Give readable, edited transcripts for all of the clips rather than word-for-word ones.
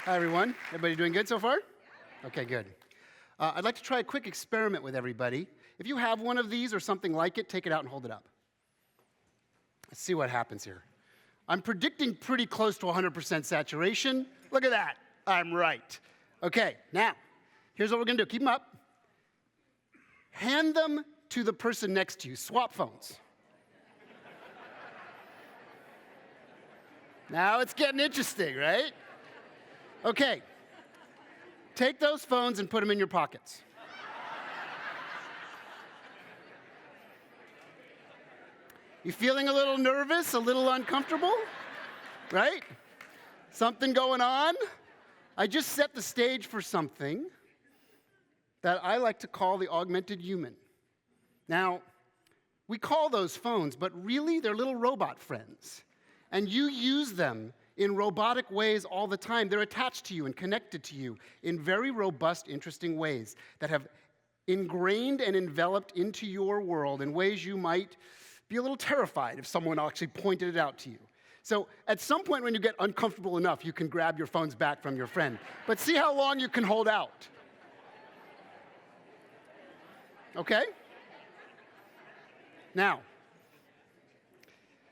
Hi, everyone. Everybody doing good so far? Okay, good. I'd like to try a quick experiment with everybody. If you have one of these or something like it, take it out and hold it up. Let's see what happens here. I'm predicting pretty close to 100% saturation. Look at that. I'm right. Okay, now, here's what we're going to do. Keep them up. Hand them to the person next to you. Swap phones. Now it's getting interesting, right? Okay. Take those phones and put them in your pockets. You feeling a little nervous, a little uncomfortable? Right? Something going on? I just set the stage for something that I like to call the Augmented Human. Now, we call those phones, but really they're little robot friends. And you use them in robotic ways all the time. They're attached to you and connected to you in very robust, interesting ways that have ingrained and enveloped into your world in ways you might be a little terrified if someone actually pointed it out to you. So at some point when you get uncomfortable enough, you can grab your phones back from your friend. But see how long you can hold out. Okay? Now,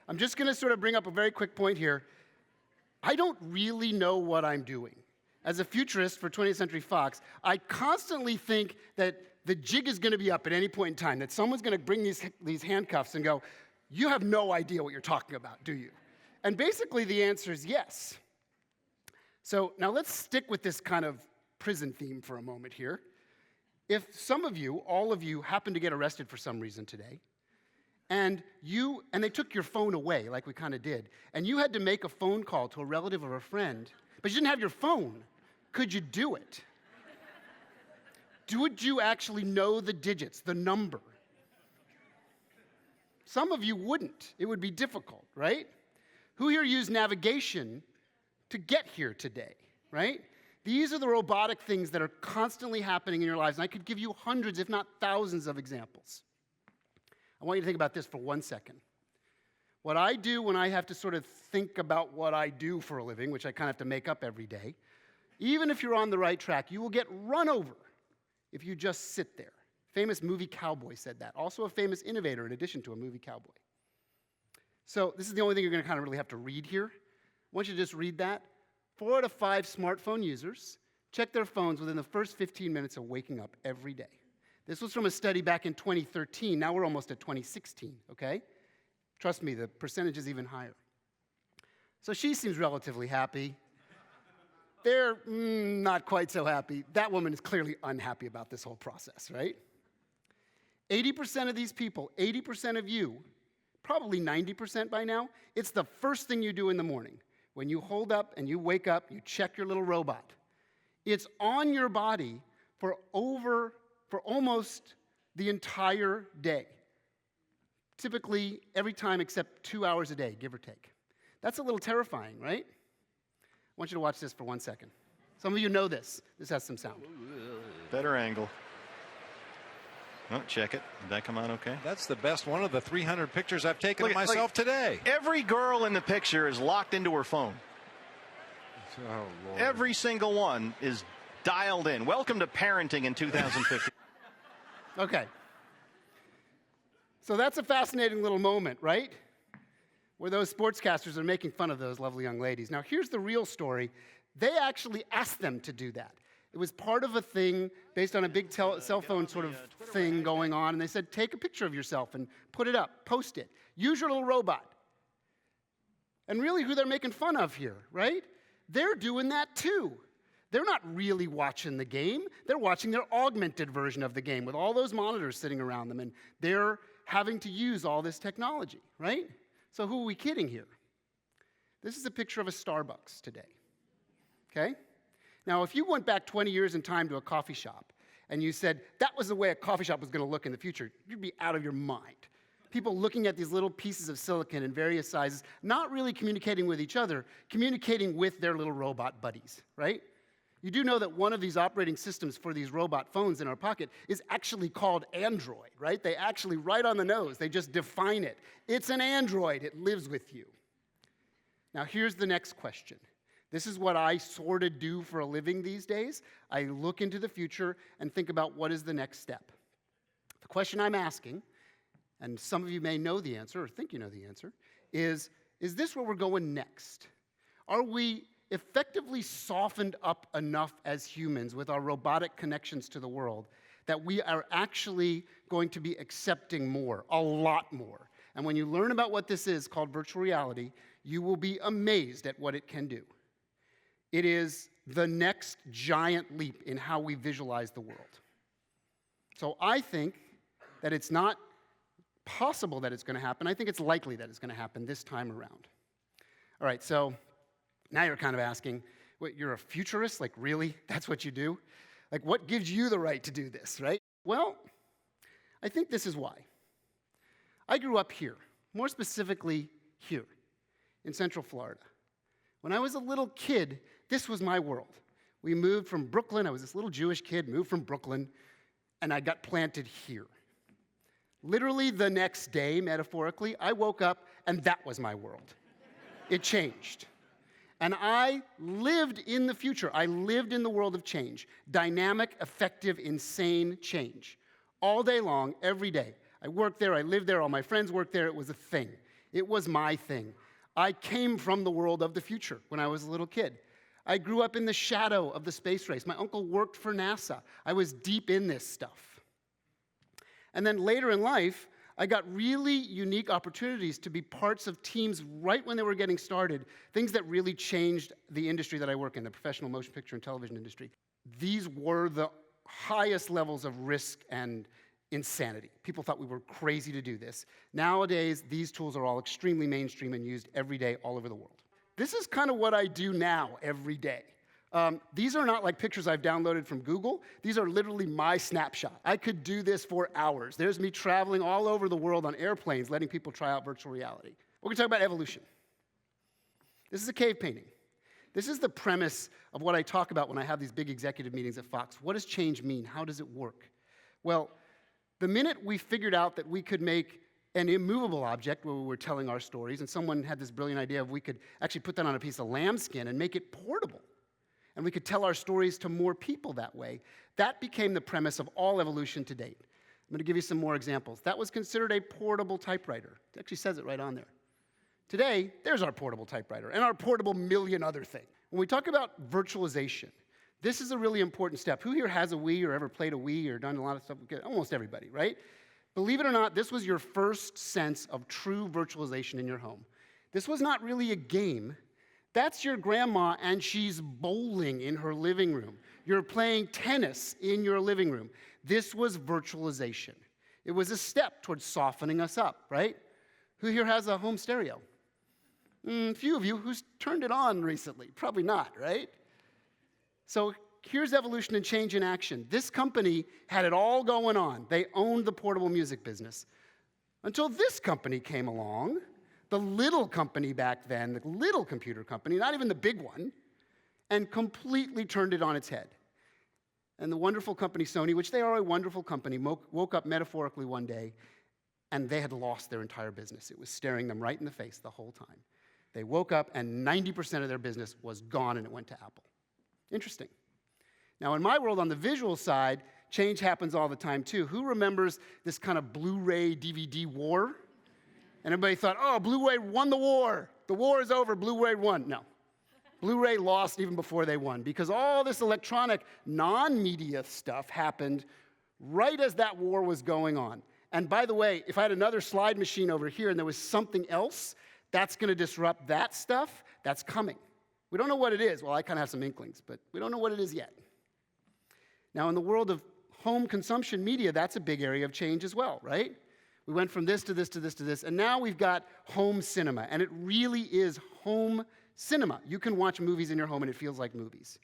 I'm just going to sort of bring up a very quick point here. I don't really know what I'm doing. As a futurist for 20th Century Fox, I constantly think that the jig is going to be up at any point in time, that someone's going to bring these handcuffs and go, you have no idea what you're talking about, do you? And basically the answer is yes. So now let's stick with this kind of prison theme for a moment here. If some of you, all of you, happen to get arrested for some reason today, and they took your phone away, like we kind of did, and you had to make a phone call to a relative or a friend, but you didn't have your phone, could you do it? Would you actually know the digits, the number? Some of you wouldn't. It would be difficult, right? Who here used navigation to get here today, right? These are the robotic things that are constantly happening in your lives, and I could give you hundreds, if not thousands, of examples. I want you to think about this for 1 second. What I do when I have to sort of think about what I do for a living, which I kind of have to make up every day, even if you're on the right track, you will get run over if you just sit there. Famous movie cowboy said that. Also a famous innovator in addition to a movie cowboy. So this is the only thing you're going to kind of really have to read here. I want you to just read that. 4 out of 5 smartphone users check their phones within the first 15 minutes of waking up every day. This was from a study back in 2013. Now we're almost at 2016, okay? Trust me, the percentage is even higher. So she seems relatively happy. They're not quite so happy. That woman is clearly unhappy about this whole process, right? 80% of these people, 80% of you, probably 90% by now, it's the first thing you do in the morning. When you hold up and you wake up, you check your little robot. It's on your body for almost the entire day. Typically, every time except 2 hours a day, give or take. That's a little terrifying, right? I want you to watch this for 1 second. Some of you know this. This has some sound. Better angle. Oh, check it. Did that come out okay? That's the best one of the 300 pictures I've taken of myself today. Every girl in the picture is locked into her phone. Oh, Lord. Every single one is dialed in. Welcome to parenting in 2015. Okay. So that's a fascinating little moment, right? Where those sportscasters are making fun of those lovely young ladies. Now, here's the real story. They actually asked them to do that. It was part of a thing based on a big cell phone sort of thing going on, and they said, take a picture of yourself and put it up, post it. Use your little robot. And really who they're making fun of here, right? They're doing that too. They're not really watching the game. They're watching their augmented version of the game with all those monitors sitting around them, and they're having to use all this technology, right? So who are we kidding here? This is a picture of a Starbucks today, okay? Now, if you went back 20 years in time to a coffee shop and you said that was the way a coffee shop was going to look in the future, you'd be out of your mind. People looking at these little pieces of silicon in various sizes, not really communicating with each other, communicating with their little robot buddies, right? You do know that one of these operating systems for these robot phones in our pocket is actually called Android, right? They actually, right on the nose, they just define it. It's an Android. It lives with you. Now, here's the next question. This is what I sort of do for a living these days. I look into the future and think about what is the next step. The question I'm asking, and some of you may know the answer or think you know the answer, is this where we're going next? Are we effectively softened up enough as humans with our robotic connections to the world that we are actually going to be accepting more, a lot more? And when you learn about what this is called virtual reality, you will be amazed at what it can do. It is the next giant leap in how we visualize the world. So I think that it's not possible that it's going to happen. I think it's likely that it's going to happen this time around. All right, so now you're kind of asking, what, you're a futurist? Like, really? That's what you do? Like, what gives you the right to do this, right? Well, I think this is why. I grew up here, more specifically here in Central Florida. When I was a little kid, this was my world. We moved from Brooklyn. I was this little Jewish kid, moved from Brooklyn, and I got planted here. Literally the next day, metaphorically, I woke up, and that was my world. It changed. And I lived in the future. I lived in the world of change. Dynamic, effective, insane change. All day long, every day. I worked there, I lived there, all my friends worked there. It was a thing. It was my thing. I came from the world of the future when I was a little kid. I grew up in the shadow of the space race. My uncle worked for NASA. I was deep in this stuff. And then later in life, I got really unique opportunities to be parts of teams right when they were getting started, things that really changed the industry that I work in, the professional motion picture and television industry. These were the highest levels of risk and insanity. People thought we were crazy to do this. Nowadays, these tools are all extremely mainstream and used every day all over the world. This is kind of what I do now every day. These are not like pictures I've downloaded from Google. These are literally my snapshot. I could do this for hours. There's me traveling all over the world on airplanes, letting people try out virtual reality. We're going to talk about evolution. This is a cave painting. This is the premise of what I talk about when I have these big executive meetings at Fox. What does change mean? How does it work? Well, the minute we figured out that we could make an immovable object where we were telling our stories, and someone had this brilliant idea of we could actually put that on a piece of lambskin and make it portable, and we could tell our stories to more people that way, that became the premise of all evolution to date. I'm going to give you some more examples. That was considered a portable typewriter. It actually says it right on there. Today, there's our portable typewriter and our portable million other things. When we talk about virtualization, this is a really important step. Who here has a Wii or ever played a Wii or done a lot of stuff? Almost everybody, right? Believe it or not, this was your first sense of true virtualization in your home. This was not really a game. That's your grandma, and she's bowling in her living room. You're playing tennis in your living room. This was virtualization. It was a step towards softening us up, right? Who here has a home stereo? A few of you. Who's turned it on recently? Probably not, right? So here's evolution and change in action. This company had it all going on. They owned the portable music business. Until this company came along, the little company back then, the little computer company, not even the big one, and completely turned it on its head. And the wonderful company Sony, which they are a wonderful company, woke up metaphorically one day, and they had lost their entire business. It was staring them right in the face the whole time. They woke up, and 90% of their business was gone, and it went to Apple. Interesting. Now, in my world, on the visual side, change happens all the time, too. Who remembers this kind of Blu-ray DVD war? And everybody thought, oh, Blu-ray won the war. The war is over, Blu-ray won. No. Blu-ray lost even before they won, because all this electronic, non-media stuff happened right as that war was going on. And by the way, if I had another slide machine over here and there was something else that's going to disrupt that stuff, that's coming. We don't know what it is. Well, I kind of have some inklings, but we don't know what it is yet. Now, in the world of home consumption media, that's a big area of change as well, right? We went from this to this to this to this, and now we've got home cinema, and it really is home cinema. You can watch movies in your home, and it feels like movies.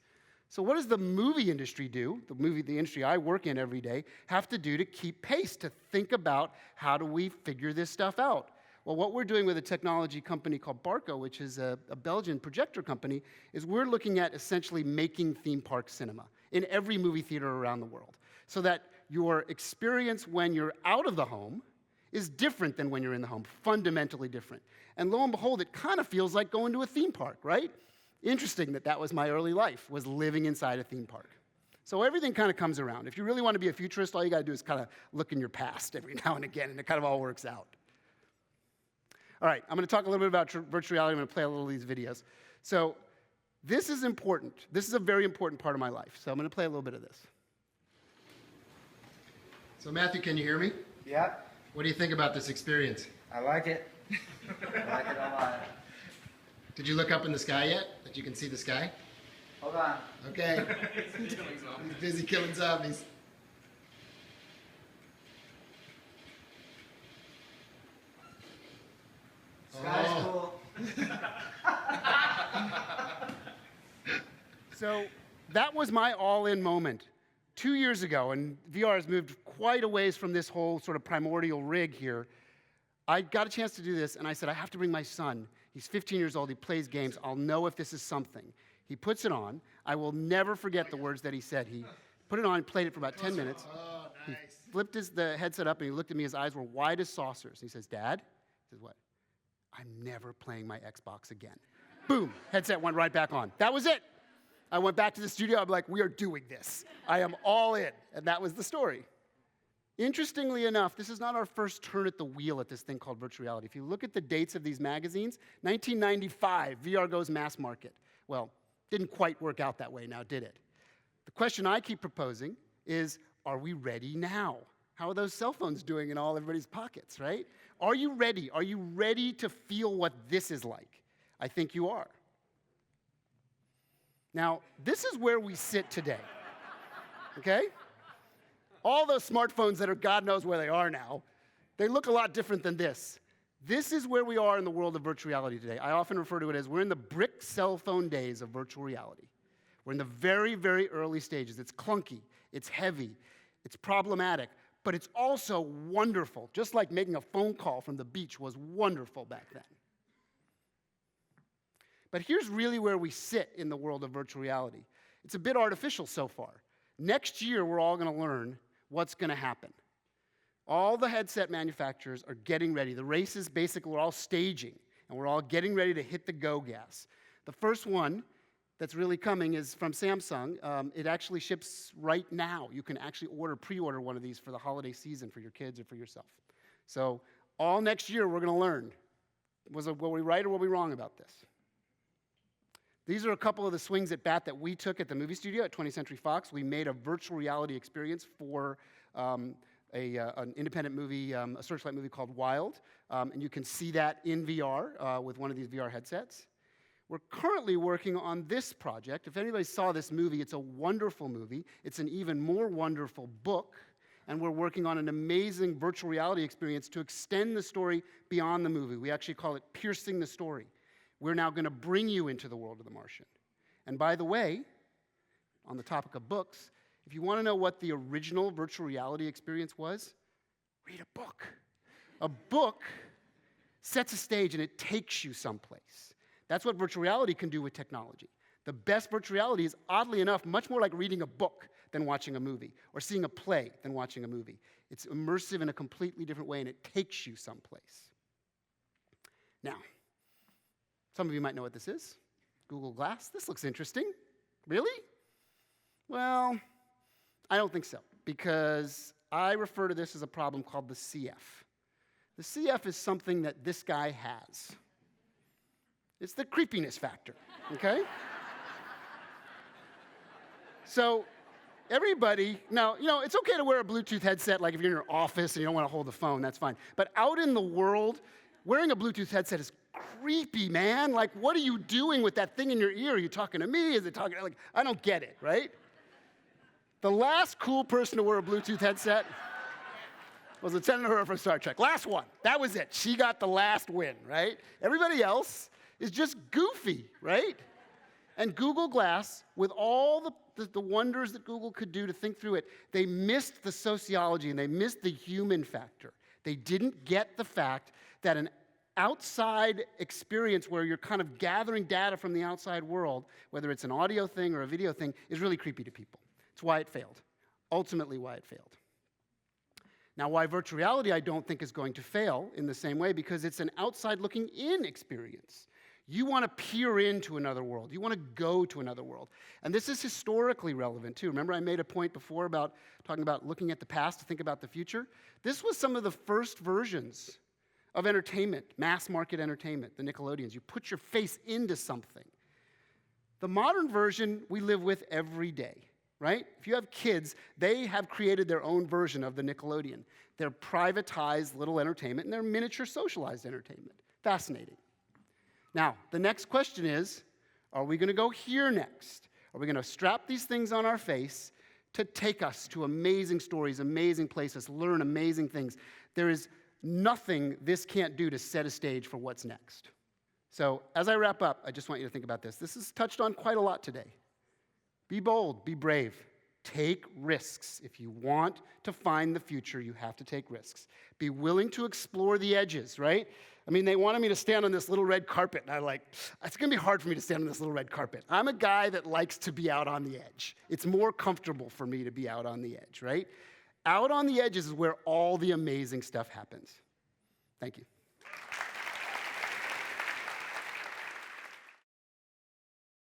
So what does the movie industry do, the industry I work in every day, have to do to keep pace, to think about how do we figure this stuff out? Well, what we're doing with a technology company called Barco, which is a Belgian projector company, is we're looking at essentially making theme park cinema in every movie theater around the world, so that your experience when you're out of the home is different than when you're in the home, fundamentally different. And lo and behold, it kind of feels like going to a theme park, right? Interesting that that was my early life, was living inside a theme park. So everything kind of comes around. If you really want to be a futurist, all you got to do is kind of look in your past every now and again, and it kind of all works out. All right, I'm going to talk a little bit about virtual reality. I'm going to play a little of these videos. So this is important. This is a very important part of my life. So I'm going to play a little bit of this. So Matthew, can you hear me? Yeah, What do you think about this experience? I like it. I like it a lot. Did you look up in the sky yet, that you can see the sky? Hold on. Okay. He's busy killing zombies. Sky's Oh. cool. So that was my all-in moment 2 years ago, and VR has moved quite a ways from this whole sort of primordial rig here. I got a chance to do this, and I said, I have to bring my son. He's 15 years old. He plays games. I'll know if this is something. He puts it on. I will never forget the words that he said. He put it on and played it for about 10 minutes. Oh, nice. He flipped the headset up, and he looked at me. His eyes were wide as saucers. He says, Dad? He says, what? I'm never playing my Xbox again. Boom, headset went right back on. That was it. I went back to the studio. I'm like, we are doing this. I am all in. And that was the story. Interestingly enough, this is not our first turn at the wheel at this thing called virtual reality. If you look at the dates of these magazines, 1995, VR goes mass market. Well, didn't quite work out that way now, did it? The question I keep proposing is, are we ready now? How are those cell phones doing in all everybody's pockets, right? Are you ready? Are you ready to feel what this is like? I think you are. Now, this is where we sit today, okay? All those smartphones that are God knows where they are now, they look a lot different than this. This is where we are in the world of virtual reality today. I often refer to it as we're in the brick cell phone days of virtual reality. We're in the very, very early stages. It's clunky, it's heavy, it's problematic, but it's also wonderful, just like making a phone call from the beach was wonderful back then. But here's really where we sit in the world of virtual reality. It's a bit artificial so far. Next year, we're all going to learn what's going to happen. All the headset manufacturers are getting ready. The race is basically, we're all staging, and we're all getting ready to hit the go gas. The first one that's really coming is from Samsung. It actually ships right now. You can actually pre-order one of these for the holiday season for your kids or for yourself. So all next year, we're going to learn. Were we right or were we wrong about this? These are a couple of the swings at bat that we took at the movie studio at 20th Century Fox. We made a virtual reality experience for an independent movie, a Searchlight movie called Wild. And you can see that in VR with one of these VR headsets. We're currently working on this project. If anybody saw this movie, it's a wonderful movie. It's an even more wonderful book. And we're working on an amazing virtual reality experience to extend the story beyond the movie. We actually call it Piercing the Story. We're now going to bring you into the world of The Martian. And by the way, on the topic of books, if you want to know what the original virtual reality experience was, read a book. A book sets a stage and it takes you someplace. That's what virtual reality can do with technology. The best virtual reality is, oddly enough, much more like reading a book than watching a movie, or seeing a play than watching a movie. It's immersive in a completely different way, and it takes you someplace. Now, some of you might know what this is. Google Glass. This looks interesting. Really? Well, I don't think so, because I refer to this as a problem called the CF. The CF is something that this guy has. It's the creepiness factor, okay? So everybody, now, it's okay to wear a Bluetooth headset, like if you're in your office and you don't want to hold the phone, that's fine. But out in the world, wearing a Bluetooth headset is creepy, man. Like, what are you doing with that thing in your ear? Are you talking to me? Is it talking, like, I don't get it, right? The last cool person to wear a Bluetooth headset was Lieutenant Uhura from Star Trek. Last one. That was it. She got the last win, right? Everybody else is just goofy, right? And Google Glass, with all the wonders that Google could do to think through it, they missed the sociology and they missed the human factor. They didn't get the fact that an outside experience where you're kind of gathering data from the outside world, whether it's an audio thing or a video thing, is really creepy to people. It's why it failed. Ultimately why it failed. Now, why virtual reality I don't think is going to fail in the same way, because it's an outside looking in experience. You want to peer into another world. You want to go to another world. And this is historically relevant, too. Remember I made a point before about talking about looking at the past to think about the future? This was some of the first versions of entertainment, mass market entertainment, the Nickelodeons. You put your face into something. The modern version we live with every day, right? If you have kids, they have created their own version of the Nickelodeon. They're privatized little entertainment, and they're miniature socialized entertainment. Fascinating. Now, the next question is, are we going to go here next? Are we going to strap these things on our face to take us to amazing stories, amazing places, learn amazing things? There is nothing this can't do to set a stage for what's next. So as I wrap up, I just want you to think about this. This is touched on quite a lot today. Be bold, be brave. Take risks. If you want to find the future, you have to take risks. Be willing to explore the edges, right? I mean, they wanted me to stand on this little red carpet, and I'm like, it's going to be hard for me to stand on this little red carpet. I'm a guy that likes to be out on the edge. It's more comfortable for me to be out on the edge, right? Out on the edges is where all the amazing stuff happens. Thank you.